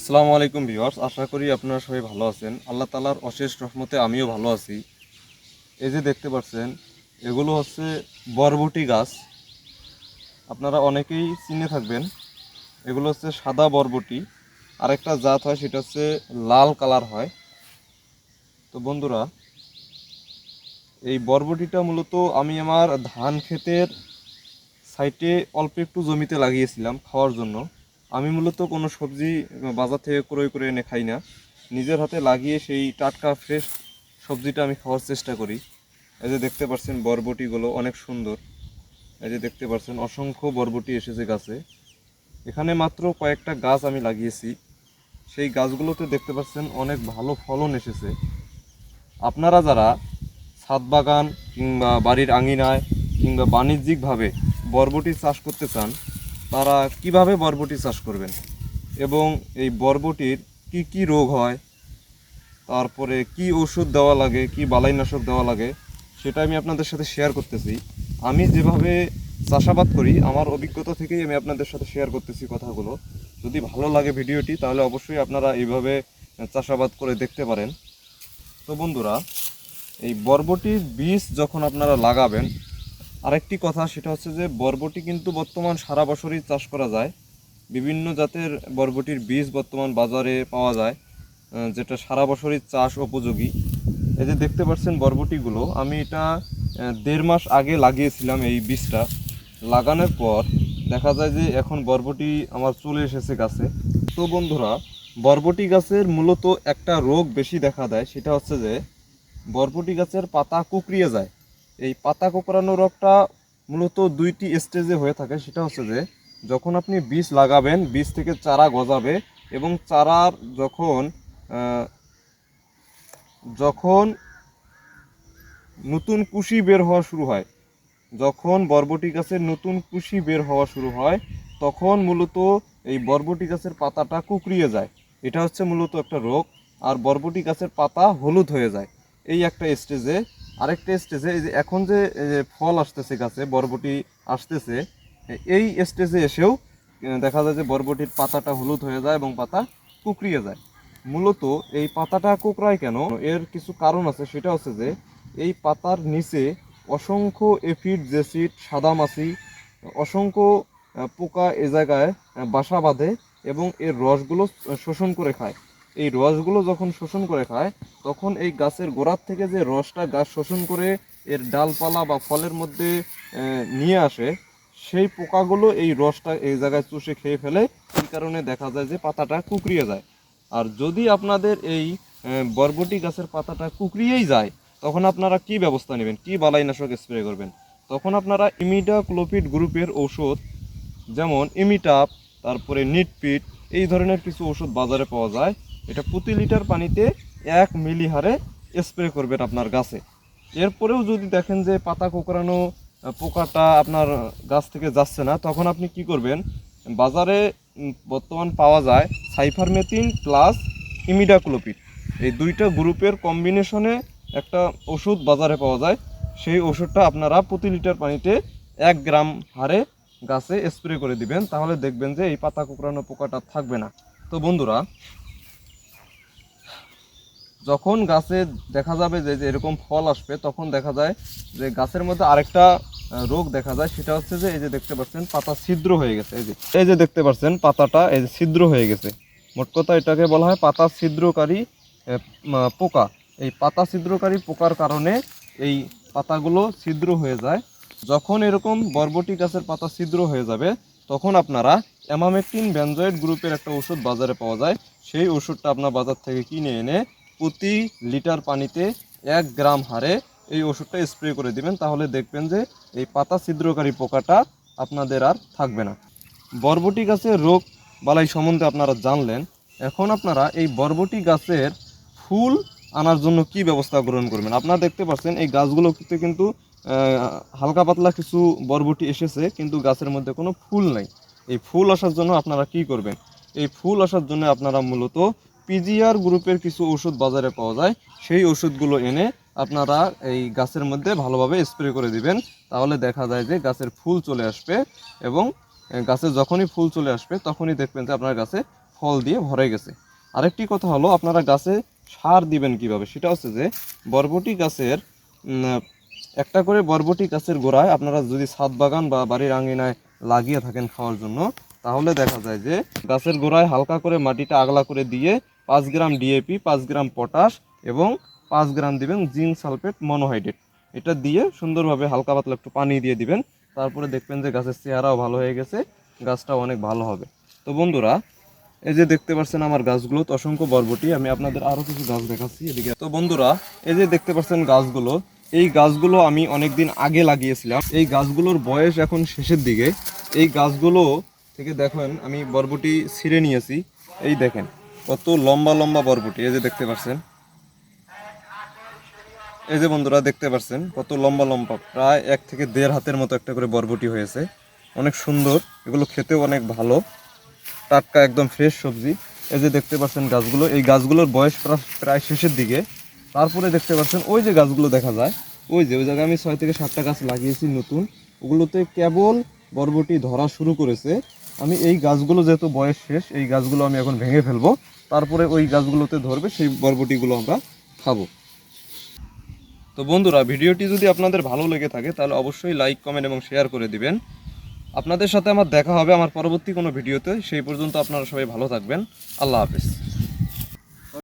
আসসালামু আলাইকুম ভিউয়ার্স, আশা করি আপনারা সবাই ভালো আছেন। আল্লাহ তাআলার অশেষ রহমতে আমিও ভালো আছি। এই যে দেখতে পাচ্ছেন, এগুলো হচ্ছে বরবটি গাছ। আপনারা অনেকেই চিনে থাকবেন। এগুলো হচ্ছে সাদা বরবটি। আরেকটা জাত হয়, সেটা হচ্ছে লাল কালার হয়। তো বন্ধুরা, এই বরবটিটা মূলত আমি আমার ধান ক্ষেতের সাইটে অল্প একটু জমিতে লাগিয়েছিলাম খাওয়ার জন্য। আমি মূলত কোনো সবজি বাজার থেকে ক্রয় করে এনে খাই না। নিজের হাতে লাগিয়ে সেই টাটকা ফ্রেশ সবজিটা আমি খাওয়ার চেষ্টা করি। এই যে দেখতে পাচ্ছেন বরবটিগুলো অনেক সুন্দর। এই যে দেখতে পাচ্ছেন অসংখ্য বরবটি এসেছে গাছে। এখানে মাত্র কয়েকটা গাছ আমি লাগিয়েছি। সেই গাছগুলোতে দেখতে পাচ্ছেন অনেক ভালো ফলন এসেছে। আপনারা যারা ছাদ বাগান কিংবা বাড়ির আঙিনায় কিংবা বাণিজ্যিকভাবে বরবটি চাষ করতে চান, তারা কিভাবে বরবটি চাষ করবেন এবং এই বরবটির কি কি রোগ হয়, তারপরে কি ওষুধ দেওয়া লাগে, কি বালাইনাশক দেওয়া লাগে, সেটা আমি আপনাদের সাথে শেয়ার করতেছি। আমি যেভাবে চাষাবাদ করি আমার অভিজ্ঞতা থেকেই আমি আপনাদের সাথে শেয়ার করতেছি কথাগুলো। যদি ভালো লাগে ভিডিওটি, তাহলে অবশ্যই আপনারা এইভাবে চাষাবাদ করে দেখতে পারেন। তো বন্ধুরা, এই বরবটির বীজ যখন আপনারা লাগাবেন, আরেকটি কথা সেটা হচ্ছে যে বরবটি কিন্তু বর্তমান সারা বছরই চাষ করা যায়। বিভিন্ন জাতের বরবটির বীজ বর্তমান বাজারে পাওয়া যায়, যেটা সারা বছরই চাষ উপযোগী। এই যে দেখতে পাচ্ছেন বরবটিগুলো, আমি এটা 1.5 মাস আগে লাগিয়েছিলাম এই বীজটা। লাগানোর পর দেখা যায় যে এখন বরবটি আমার চলে এসেছে গাছে। তো বন্ধুরা, বরবটি গাছের মূলত একটা রোগ বেশি দেখা দেয়, সেটা হচ্ছে যে বরবটি গাছের পাতা কুঁকড়িয়ে যায়। এই পাতা কোঁকড়ানো রোগটা মূলত 2টি স্টেজে হয়ে থাকে। সেটা হচ্ছে যে যখন আপনি বীজ লাগাবেন, বীজ থেকে চারা গজাবে এবং চারার যখন আহ, যখন নতুন কুশি বের হওয়া শুরু হয়, যখন বরবটি গাছের নতুন কুশি বের হওয়া শুরু হয়, তখন মূলত এই বরবটি গাছের পাতাটা কুঁকড়িয়ে যায়। এটা হচ্ছে মূলত একটা রোগ। আর বরবটি গাছের পাতা হলুদ হয়ে যায় এই একটা স্টেজে। আরেকটা স্টেজে এই যে এখন যে এই যে ফল আসতেছে গাছে, বরবটি আসতেছে, এই স্টেজে এসেও দেখা যায় যে বরবটির পাতাটা হলুদ হয়ে যায় এবং পাতা কুঁকড়িয়ে যায়। মূলত এই পাতাটা কুঁকড়ায় কেন, এর কিছু কারণ আছে। সেটা হচ্ছে যে এই পাতার নিচে অসংখ্য এফিড, জেসিড, সাদামাছি, অসংখ্য পোকা এ জায়গায় বাসা বাঁধে এবং এর রসগুলো শোষণ করে খায়। এই রসগুলো যখন শোষণ করে খায়, তখন এই গাছের গোড়ার থেকে যে রসটা গাছ শোষণ করে এর ডালপালা বা ফলের মধ্যে নিয়ে আসে, সেই পোকাগুলো এই রসটা এই জায়গায় চুষে খেয়ে ফেলে। এই কারণে দেখা যায় যে পাতাটা কুঁকড়িয়ে যায়। আর যদি আপনাদের এই বরবটি গাছের পাতাটা কুঁকড়িয়েই যায়, তখন আপনারা কি ব্যবস্থা নেবেন, কি বালাইনাশক স্প্রে করবেন? তখন আপনারা ইমিডাক্লোপিড গ্রুপের ঔষধ, যেমন ইমিটাপ, তারপরে নিটপিট, এই ধরনের কিছু ওষুধ বাজারে পাওয়া যায়। এটা প্রতি লিটার পানিতে 1 মিলি হারে স্প্রে করবেন আপনার গাছে। এরপরেও যদি দেখেন যে পাতা কোঁকড়ানো পোকাটা আপনার গাছ থেকে যাচ্ছে না, তখন আপনি কি করবেন? বাজারে বর্তমান পাওয়া যায় সাইফারমেথিন প্লাস ইমিডাক্লোপিড, এই দুইটা গ্রুপের কম্বিনেশনে একটা ওষুধ বাজারে পাওয়া যায়। সেই ওষুধটা আপনারা প্রতি লিটার পানিতে 1 গ্রাম হারে গাছে স্প্রে করে দিবেন। তাহলে দেখবেন যে এই পাতা কোঁকড়ানো পোকাটা থাকবে না। তো বন্ধুরা, যখন গাছে দেখা যাবে যে যে এরকম ফল আসবে, তখন দেখা যায় যে গাছের মধ্যে আরেকটা রোগ দেখা যায়। সেটা হচ্ছে যে এই যে দেখতে পাচ্ছেন পাতা ছিদ্র হয়ে গেছে। এই যে দেখতে পাচ্ছেন পাতাটা এই যে ছিদ্র হয়ে গেছে। মোট কথা এটাকে বলা হয় পাতা ছিদ্রকারী পোকা। এই পাতা ছিদ্রকারী পোকার কারণে এই পাতাগুলো ছিদ্র হয়ে যায়। যখন এরকম বরবটি গাছের পাতা ছিদ্র হয়ে যাবে, তখন আপনারা অ্যামামেকটিন বেনজয়েড গ্রুপের একটা ওষুধ বাজারে পাওয়া যায়। সেই ওষুধটা আপনার বাজার থেকে কিনে এনে প্রতি লিটার পানিতে 1 গ্রাম হারে এই ওষুধটা স্প্রে করে দিবেন। তাহলে দেখবেন যে এই পাতা ছিদ্রকারী পোকাটা আপনাদের আর থাকবে না। বরবটি গাছের রোগ বালাই সম্বন্ধে আপনারা জানলেন। এখন আপনারা এই বরবটি গাছের ফুল আনার জন্য কি ব্যবস্থা গ্রহণ করবেন? আপনারা দেখতে পাচ্ছেন এই গাছগুলোতে কিন্তু হালকা পাতলা কিছু বরবটি এসেছে, কিন্তু গাছের মধ্যে কোনো ফুল নাই। এই ফুল আসার জন্য আপনারা কি করবেন? এই ফুল আসার জন্য আপনারা মূলত পিজিআর গ্রুপের কিছু ওষুধ বাজারে পাওয়া যায়, সেই ওষুধগুলো এনে আপনারা এই গাছের মধ্যে ভালোভাবে স্প্রে করে দিবেন। তাহলে দেখা যায় যে গাছের ফুল চলে আসবে এবং গাছে যখনই ফুল চলে আসবে তখনই দেখবেন যে আপনার গাছে ফল দিয়ে ভরে গেছে। আরেকটি কথা হলো, আপনারা গাছে সার দিবেন কিভাবে, সেটা হচ্ছে যে বরবটি গাছের একটা করে বরবটি গাছের গোড়ায় আপনারা যদি ছাদ বাগান বা বাড়ির আঙিনায় লাগিয়ে থাকেন খাওয়ার জন্য, তাহলে দেখা যায় যে গাছের গোড়ায় হালকা করে মাটিটা আগলা করে দিয়ে 5 গ্রাম ডিএপি, 5 গ্রাম পটাশ এবং 5 গ্রাম দিবেন জিঙ্ক সালফেট মনোহাইড্রেট। এটা দিয়ে সুন্দরভাবে হালকা পাতলা একটু পানি দিয়ে দিবেন। তারপরে দেখবেন যে গাছের চেহারাও ভালো হয়ে গেছে, গাছটাও অনেক ভালো হবে। তো বন্ধুরা, এই যে দেখতে পাচ্ছেন আমার গাছগুলো তো অসংখ্য বরবটি। আমি আপনাদের আরও কিছু গাছ দেখাচ্ছি এদিকে। তো বন্ধুরা, এই যে দেখতে পাচ্ছেন গাছগুলো, এই গাছগুলো আমি অনেক দিন আগে লাগিয়েছিলাম। এই গাছগুলোর বয়স এখন শেষের দিকে। এই গাছগুলো থেকে দেখেন আমি বরবটি ছিঁড়ে নিয়েছি। এই দেখেন কত লম্বা লম্বা বরবটি, এই যে দেখতে পাচ্ছেন। এই যে বন্ধুরা দেখতে পাচ্ছেন কত লম্বা লম্বা, প্রায় 1 থেকে 1.5 হাতের মতো একটা করে বরবটি হয়েছে। অনেক সুন্দর, এগুলো খেতেও অনেক ভালো, টাটকা একদম ফ্রেশ সবজি। এই যে দেখতে পাচ্ছেন গাছগুলো, এই গাছগুলোর বয়স প্রায় শেষের দিকে। তারপরে দেখতে পাচ্ছেন ওই যে গাছগুলো দেখা যায়, ওই জায়গায় আমি 6 থেকে 7টা গাছ লাগিয়েছি নতুন, ওগুলোতে কেবল বরবটি ধরা শুরু করেছে। আমি এই গাছগুলো যেহেতু বয়স শেষ, এই গাছগুলো আমি এখন ভেঙে ফেলবো, তারপরে ওই গাছগুলোতে ধরবে, সেই বরবটিগুলো আমরা খাবো। তো বন্ধুরা, ভিডিওটি যদি আপনাদের ভালো লেগে থাকে তাহলে অবশ্যই লাইক, কমেন্ট এবং শেয়ার করে দিবেন। আপনাদের সাথে আমার দেখা হবে আমার পরবর্তী কোনো ভিডিওতে। সেই পর্যন্ত আপনারা সবাই ভালো থাকবেন। আল্লাহ হাফেজ।